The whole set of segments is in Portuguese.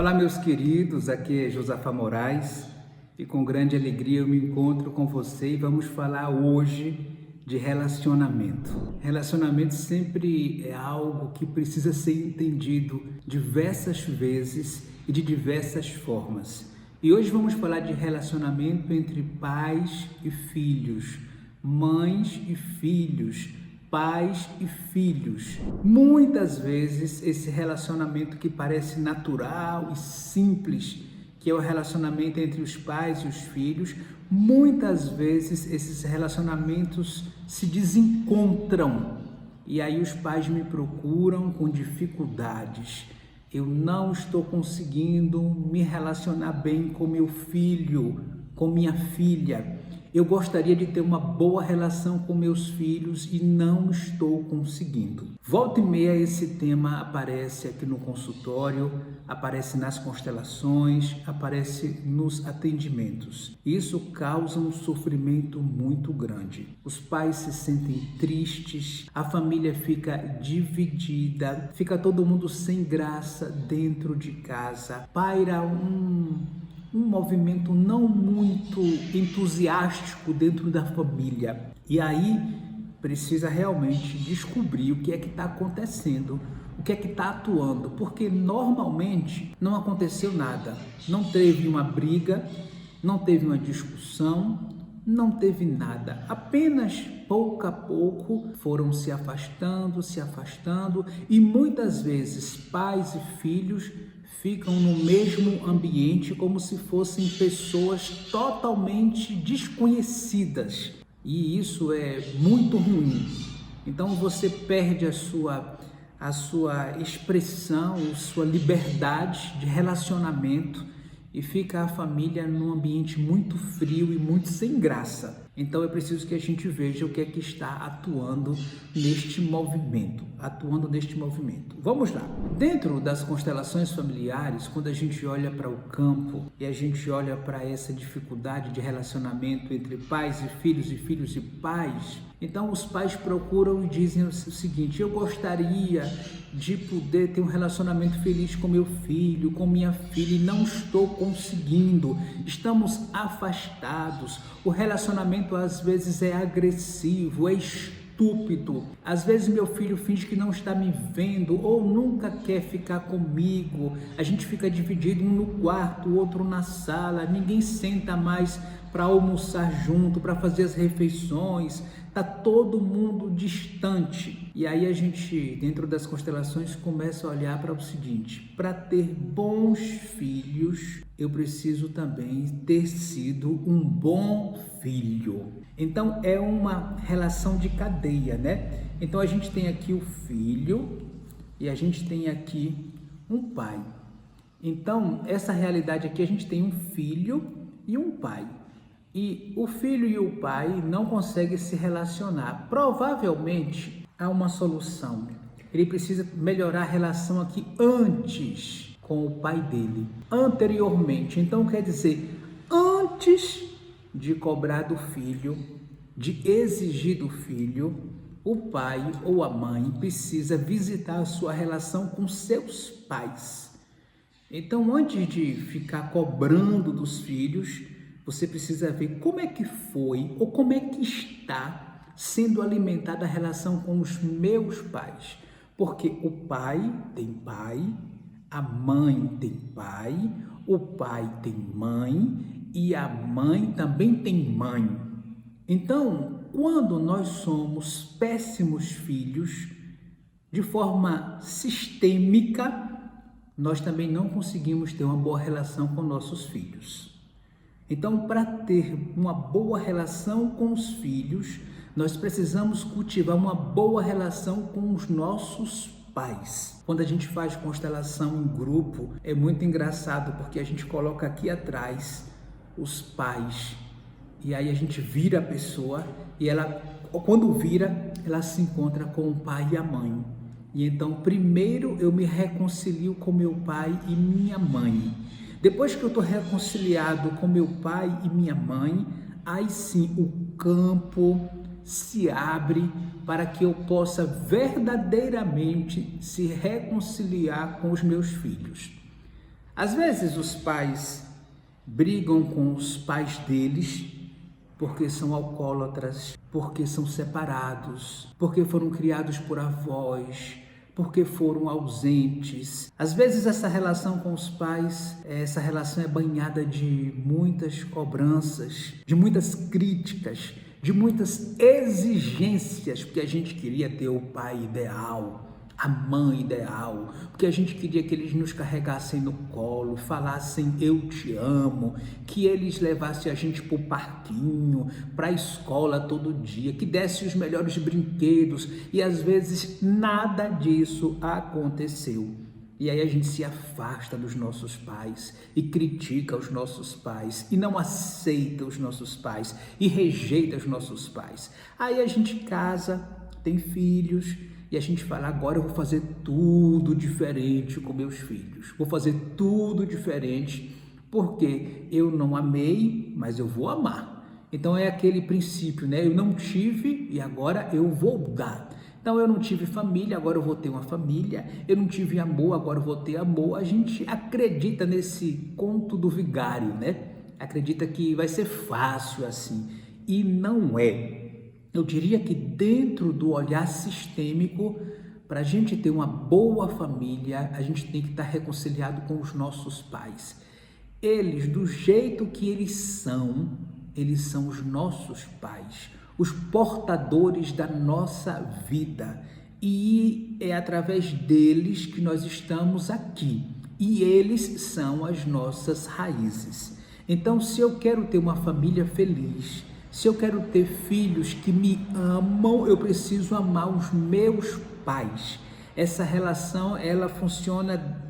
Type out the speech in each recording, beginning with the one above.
Olá, meus queridos, aqui é Josafá Moraes e com grande alegria eu me encontro com você e vamos falar hoje de relacionamento. Relacionamento sempre é algo que precisa ser entendido diversas vezes e de diversas formas. E hoje vamos falar de relacionamento entre pais e filhos, mães e filhos, pais e filhos. Muitas vezes esse relacionamento que parece natural e simples, que é o relacionamento entre os pais e os filhos, muitas vezes esses relacionamentos se desencontram e aí os pais me procuram com dificuldades. Eu não estou conseguindo me relacionar bem com meu filho, com minha filha. Eu gostaria de ter uma boa relação com meus filhos e não estou conseguindo. Volta e meia esse tema aparece aqui no consultório, aparece nas constelações, aparece nos atendimentos. Isso causa um sofrimento muito grande. Os pais se sentem tristes, a família fica dividida, fica todo mundo sem graça dentro de casa, paira um movimento não muito entusiástico dentro da família. E aí precisa realmente descobrir o que é que está acontecendo, o que é que está atuando, porque normalmente não aconteceu nada, não teve uma briga, não teve uma discussão, não teve nada, apenas pouco a pouco foram se afastando e muitas vezes pais e filhos ficam no mesmo ambiente como se fossem pessoas totalmente desconhecidas e isso é muito ruim. Então você perde a sua expressão, sua liberdade de relacionamento e fica a família num ambiente muito frio e muito sem graça. Então é preciso que a gente veja o que é que está atuando neste movimento, Vamos lá. Dentro das constelações familiares, quando a gente olha para o campo e a gente olha para essa dificuldade de relacionamento entre pais e filhos e pais, então os pais procuram e dizem o seguinte: eu gostaria de poder ter um relacionamento feliz com meu filho, com minha filha, e não estou conseguindo, estamos afastados, o relacionamento às vezes é agressivo, é estúpido, às vezes meu filho finge que não está me vendo ou nunca quer ficar comigo, a gente fica dividido, um no quarto, o outro na sala, ninguém senta mais para almoçar junto, para fazer as refeições, está todo mundo distante. E aí a gente, dentro das constelações, começa a olhar para o seguinte: para ter bons filhos, eu preciso também ter sido um bom filho. Então é uma relação de cadeia, né? Então a gente tem aqui o filho e a gente tem aqui um pai. Então essa realidade aqui, a gente tem um filho e um pai. E o filho e o pai não conseguem se relacionar. Provavelmente há uma solução. Ele precisa melhorar a relação aqui antes com o pai dele, anteriormente. Então quer dizer, antes de cobrar do filho, de exigir do filho, o pai ou a mãe precisa visitar a sua relação com seus pais. Então, antes de ficar cobrando dos filhos, você precisa ver como é que foi ou como é que está sendo alimentada a relação com os meus pais. Porque o pai tem pai, a mãe tem pai, o pai tem mãe e a mãe também tem mãe. Então, quando nós somos péssimos filhos, de forma sistêmica, nós também não conseguimos ter uma boa relação com nossos filhos. Então, para ter uma boa relação com os filhos, nós precisamos cultivar uma boa relação com os nossos pais. Quando a gente faz constelação em grupo, é muito engraçado porque a gente coloca aqui atrás os pais e aí a gente vira a pessoa e ela, quando vira, ela se encontra com o pai e a mãe. E então, primeiro eu me reconcilio com meu pai e minha mãe. Depois que eu estou reconciliado com meu pai e minha mãe, aí sim o campo se abre para que eu possa verdadeiramente se reconciliar com os meus filhos. Às vezes os pais brigam com os pais deles porque são alcoólatras, porque são separados, porque foram criados por avós, porque foram ausentes. Às vezes essa relação com os pais, essa relação é banhada de muitas cobranças, de muitas críticas, de muitas exigências, porque a gente queria ter o pai ideal, a mãe ideal, porque a gente queria que eles nos carregassem no colo, falassem eu te amo, que eles levassem a gente para o parquinho, para a escola todo dia, que dessem os melhores brinquedos, e às vezes nada disso aconteceu. E aí a gente se afasta dos nossos pais e critica os nossos pais e não aceita os nossos pais e rejeita os nossos pais. Aí a gente casa, tem filhos, e a gente fala, agora eu vou fazer tudo diferente com meus filhos. Vou fazer tudo diferente porque eu não amei, mas eu vou amar. Então é aquele princípio, né? Eu não tive e agora eu vou dar. Então eu não tive família, agora eu vou ter uma família. Eu não tive amor, agora eu vou ter amor. A gente acredita nesse conto do vigário, né? Acredita que vai ser fácil assim. E não é. Eu diria que dentro do olhar sistêmico, para a gente ter uma boa família, a gente tem que estar reconciliado com os nossos pais. Eles, do jeito que eles são os nossos pais, os portadores da nossa vida. E é através deles que nós estamos aqui. E eles são as nossas raízes. Então, se eu quero ter uma família feliz, se eu quero ter filhos que me amam, eu preciso amar os meus pais. Essa relação, ela funciona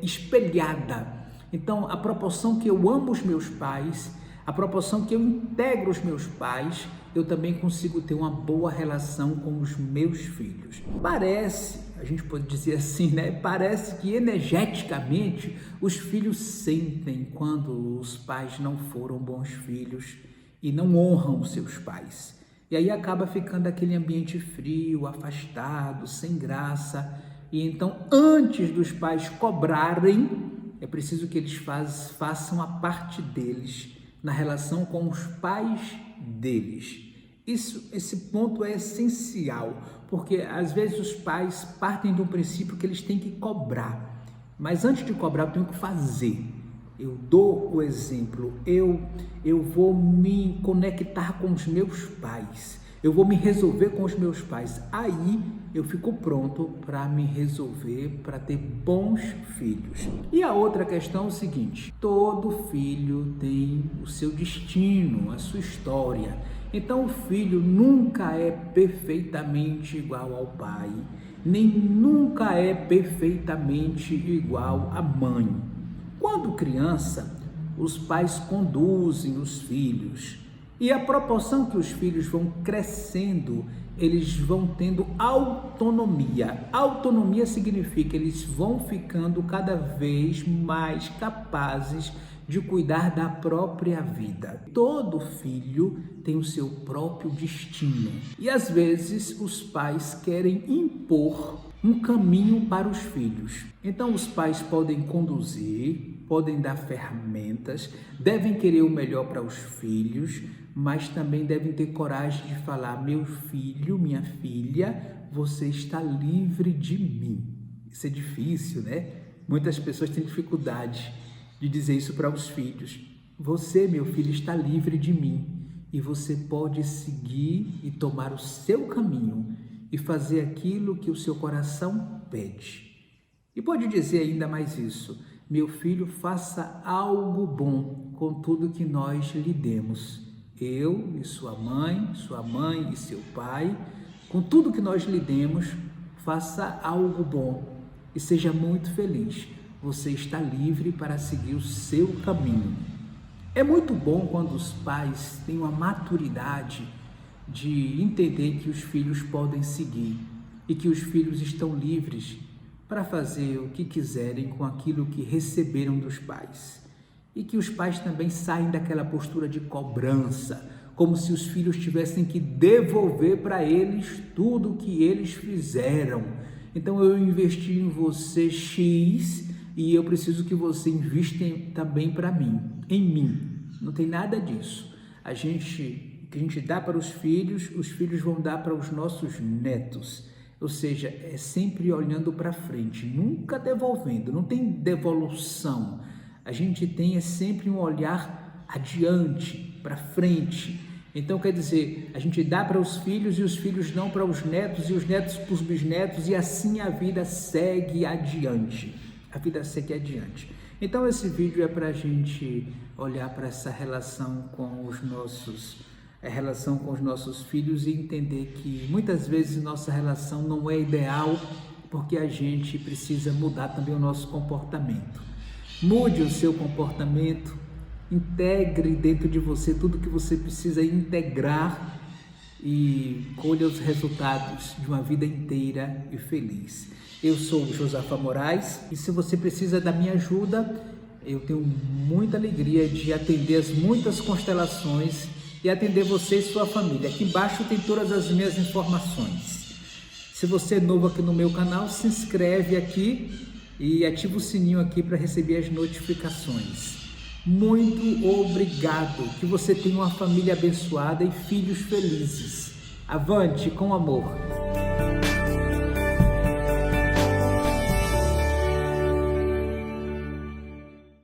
espelhada. Então, a proporção que eu amo os meus pais, a proporção que eu integro os meus pais, eu também consigo ter uma boa relação com os meus filhos. Parece, a gente pode dizer assim, né? Parece que energeticamente os filhos sentem quando os pais não foram bons filhos e não honram os seus pais. E aí acaba ficando aquele ambiente frio, afastado, sem graça. E então, antes dos pais cobrarem, é preciso que eles façam a parte deles na relação com os pais deles. Esse ponto é essencial, porque às vezes os pais partem de um princípio que eles têm que cobrar. Mas antes de cobrar, eu tenho que fazer. Eu dou o exemplo, eu vou me conectar com os meus pais, eu vou me resolver com os meus pais. Aí eu fico pronto para me resolver, para ter bons filhos. E a outra questão é o seguinte: todo filho tem o seu destino, a sua história. Então o filho nunca é perfeitamente igual ao pai, nem nunca é perfeitamente igual à mãe. Quando criança, os pais conduzem os filhos e à proporção que os filhos vão crescendo, eles vão tendo autonomia. Autonomia significa eles vão ficando cada vez mais capazes de cuidar da própria vida. Todo filho tem o seu próprio destino e às vezes os pais querem impor um caminho para os filhos. Então os pais podem conduzir, podem dar ferramentas, devem querer o melhor para os filhos, mas também devem ter coragem de falar: meu filho, minha filha, você está livre de mim. Isso é difícil, né? Muitas pessoas têm dificuldade de dizer isso para os filhos. Você, meu filho, está livre de mim e você pode seguir e tomar o seu caminho e fazer aquilo que o seu coração pede. E pode dizer ainda mais isso: meu filho, faça algo bom com tudo que nós lhe demos. Eu e sua mãe e seu pai, com tudo que nós lhe demos, faça algo bom e seja muito feliz. Você está livre para seguir o seu caminho. É muito bom quando os pais têm uma maturidade de entender que os filhos podem seguir e que os filhos estão livres para fazer o que quiserem com aquilo que receberam dos pais. E que os pais também saem daquela postura de cobrança, como se os filhos tivessem que devolver para eles tudo o que eles fizeram. Então eu investi em você X, e eu preciso que você invista também para mim, em mim. Não tem nada disso. O que a gente dá para os filhos vão dar para os nossos netos. Ou seja, é sempre olhando para frente, nunca devolvendo, não tem devolução. A gente tem sempre um olhar adiante, para frente. Então, quer dizer, a gente dá para os filhos e os filhos dão para os netos e os netos para os bisnetos e assim a vida segue adiante. A vida segue adiante. Então, esse vídeo é para a gente olhar para essa relação com os nossos filhos e entender que muitas vezes nossa relação não é ideal porque a gente precisa mudar também o nosso comportamento. Mude o seu comportamento. Integre dentro de você tudo que você precisa integrar e colha os resultados de uma vida inteira e feliz. Eu sou o Josafa Moraes e se você precisa da minha ajuda, eu tenho muita alegria de atender as muitas constelações e atender você e sua família. Aqui embaixo tem todas as minhas informações. Se você é novo aqui no meu canal, se inscreve aqui e ativa o sininho aqui para receber as notificações. Muito obrigado, que você tenha uma família abençoada e filhos felizes. Avante com amor!